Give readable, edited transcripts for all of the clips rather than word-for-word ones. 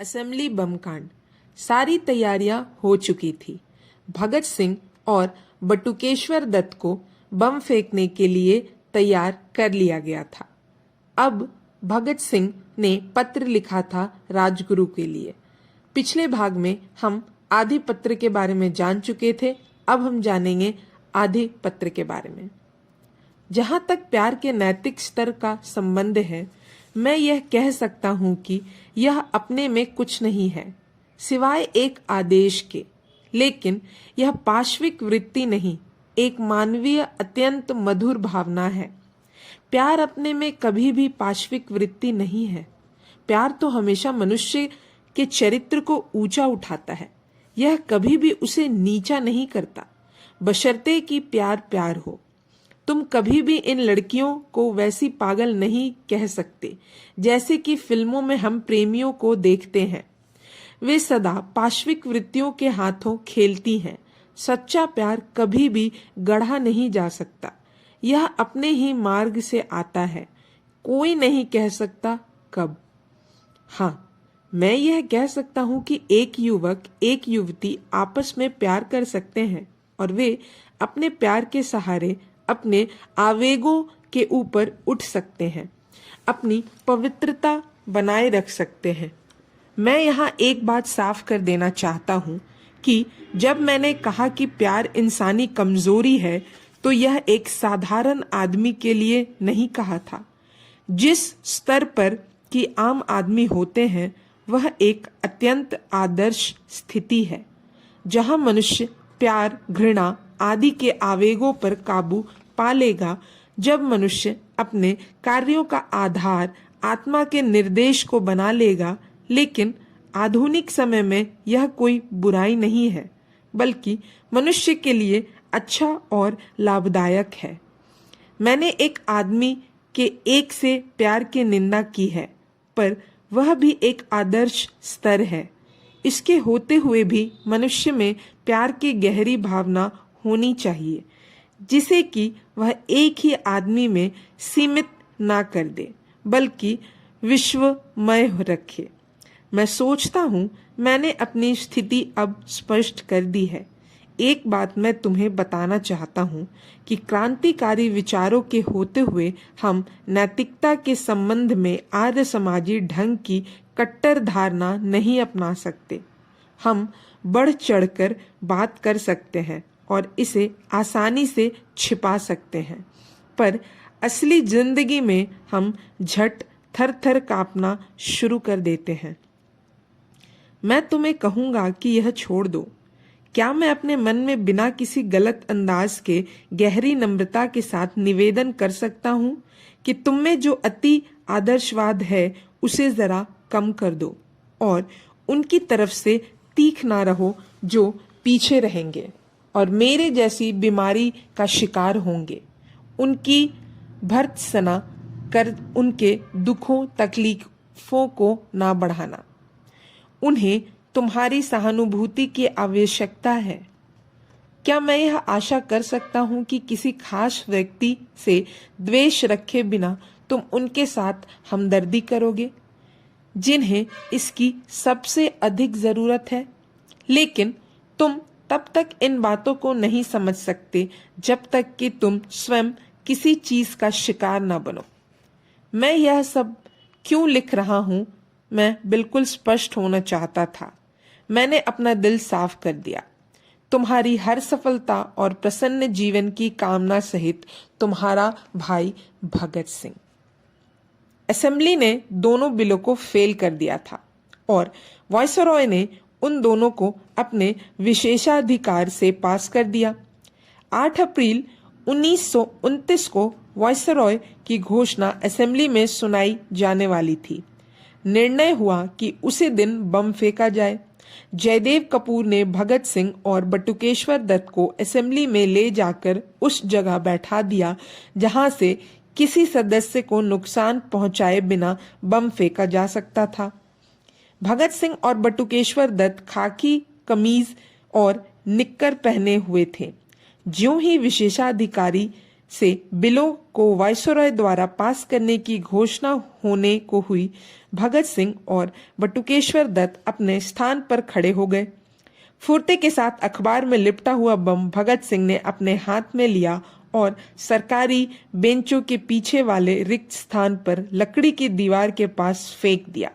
Assembly बम कांड। सारी तैयारियां हो चुकी थी। भगत सिंह और बटुकेश्वर दत्त को बम फेंकने के लिए तैयार कर लिया गया था। अब भगत सिंह ने पत्र लिखा था राजगुरु के लिए। पिछले भाग में हम आधे पत्र के बारे में जान चुके थे, अब हम जानेंगे आधे पत्र के बारे में। जहां तक प्यार के नैतिक स्तर का संबंध है, मैं यह कह सकता हूं कि यह अपने में कुछ नहीं है सिवाय एक आदेश के, लेकिन यह पाशविक वृत्ति नहीं, एक मानवीय अत्यंत मधुर भावना है। प्यार अपने में कभी भी पाशविक वृत्ति नहीं है। प्यार तो हमेशा मनुष्य के चरित्र को ऊंचा उठाता है, यह कभी भी उसे नीचा नहीं करता, बशर्ते कि प्यार प्यार हो। तुम कभी भी इन लड़कियों को वैसी पागल नहीं कह सकते जैसे कि फिल्मों में हम प्रेमियों को देखते हैं। वे सदा पाशविक वृत्तियों के हाथों खेलती हैं। सच्चा प्यार कभी भी गढ़ा नहीं जा सकता, यह अपने ही मार्ग से आता है। कोई नहीं कह सकता कब। हाँ, मैं यह कह सकता हूं कि एक युवक एक युवती आपस में प्यार कर सकते हैं और वे अपने प्यार के सहारे अपने आवेगों के ऊपर उठ सकते हैं, अपनी पवित्रता बनाए रख सकते हैं। मैं यहाँ एक बात साफ कर देना चाहता हूँ कि जब मैंने कहा कि प्यार इंसानी कमजोरी है, तो यह एक साधारण आदमी के लिए नहीं कहा था। जिस स्तर पर कि आम आदमी होते हैं, वह एक अत्यंत आदर्श स्थिति है जहाँ मनुष्य प्यार, घृणा आदि के आवेगों पर काबू पा लेगा। जब मनुष्य अपने कार्यों का आधार आत्मा के निर्देश को बना लेगा। लेकिन आधुनिक समय में यह कोई बुराई नहीं है, बल्कि मनुष्य के लिए अच्छा और लाभदायक है। मैंने एक आदमी के एक से प्यार की निंदा की है, पर वह भी एक आदर्श स्तर है। इसके होते हुए भी मनुष्य में प्यार की गहरी भावना होनी चाहिए, जिसे कि वह एक ही आदमी में सीमित ना कर दे, बल्कि विश्वमय रखे। मैं सोचता हूँ मैंने अपनी स्थिति अब स्पष्ट कर दी है। एक बात मैं तुम्हें बताना चाहता हूँ कि क्रांतिकारी विचारों के होते हुए हम नैतिकता के संबंध में आर्य समाजी ढंग की कट्टर धारणा नहीं अपना सकते। हम बढ़ चढ़कर बात कर सकते हैं और इसे आसानी से छिपा सकते हैं, पर असली जिंदगी में हम झट थर थर कांपना शुरू कर देते हैं। मैं तुम्हें कहूंगा कि यह छोड़ दो। क्या मैं अपने मन में बिना किसी गलत अंदाज के गहरी नम्रता के साथ निवेदन कर सकता हूँ कि तुम में जो अति आदर्शवाद है उसे जरा कम कर दो और उनकी तरफ से तीख ना रहो जो पीछे रहेंगे और मेरे जैसी बीमारी का शिकार होंगे। उनकी भर्त्सना कर उनके दुखों तकलीफों को ना बढ़ाना। उन्हें तुम्हारी सहानुभूति की आवश्यकता है। क्या मैं यह आशा कर सकता हूँ कि किसी खास व्यक्ति से द्वेष रखे बिना तुम उनके साथ हमदर्दी करोगे, जिन्हें इसकी सबसे अधिक जरूरत है? लेकिन तुम तब तक इन बातों को नहीं समझ सकते जब तक कि तुम स्वयं किसी चीज का शिकार न बनो। मैं यह सब क्यों लिख रहा हूँ, मैं बिल्कुल स्पष्ट होना चाहता था। मैंने अपना दिल साफ कर दिया। तुम्हारी हर सफलता और प्रसन्न जीवन की कामना सहित, तुम्हारा भाई भगत सिंह। असेंबली ने दोनों बिलों को फेल कर दिया था और वायसरॉय ने उन दोनों को अपने विशेषाधिकार से पास कर दिया। 8 अप्रैल 1929 को वायसरॉय की घोषणा असेंबली में सुनाई जाने वाली थी। निर्णय हुआ कि उसी दिन बम फेंका जाए। जयदेव कपूर ने भगत सिंह और बटुकेश्वर दत्त को असेंबली में ले जाकर उस जगह बैठा दिया जहां से किसी सदस्य को नुकसान पहुंचाए बिना बम फेंका जा सकता था। भगत सिंह और बटुकेश्वर दत्त खाकी कमीज और निक्कर पहने हुए थे। ज्यों ही विशेषाधिकारी से बिलों को वायसरॉय द्वारा पास करने की घोषणा होने को हुई, भगत सिंह और बटुकेश्वर दत्त अपने स्थान पर खड़े हो गए। फुर्ते के साथ अखबार में लिपटा हुआ बम भगत सिंह ने अपने हाथ में लिया और सरकारी बेंचों के पीछे वाले रिक्त स्थान पर लकड़ी की दीवार के पास फेंक दिया।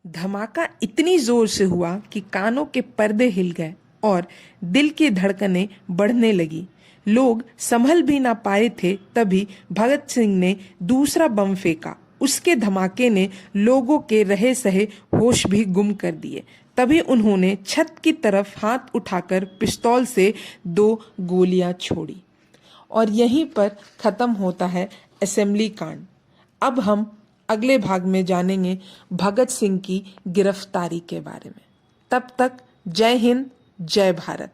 धमाका इतनी जोर से हुआ कि कानों के पर्दे हिल गए और दिल की धड़कनें बढ़ने लगी। लोग संभल भी ना पाए थे, तभी भगत सिंह ने दूसरा बम फेंका। उसके धमाके ने लोगों के रहे सहे होश भी गुम कर दिए। तभी उन्होंने छत की तरफ हाथ उठाकर पिस्तौल से 2 गोलियां छोड़ी। और यहीं पर खत्म होता है असेंबली कांड। अब हम अगले भाग में जानेंगे भगत सिंह की गिरफ्तारी के बारे में। तब तक जय हिंद, जय भारत।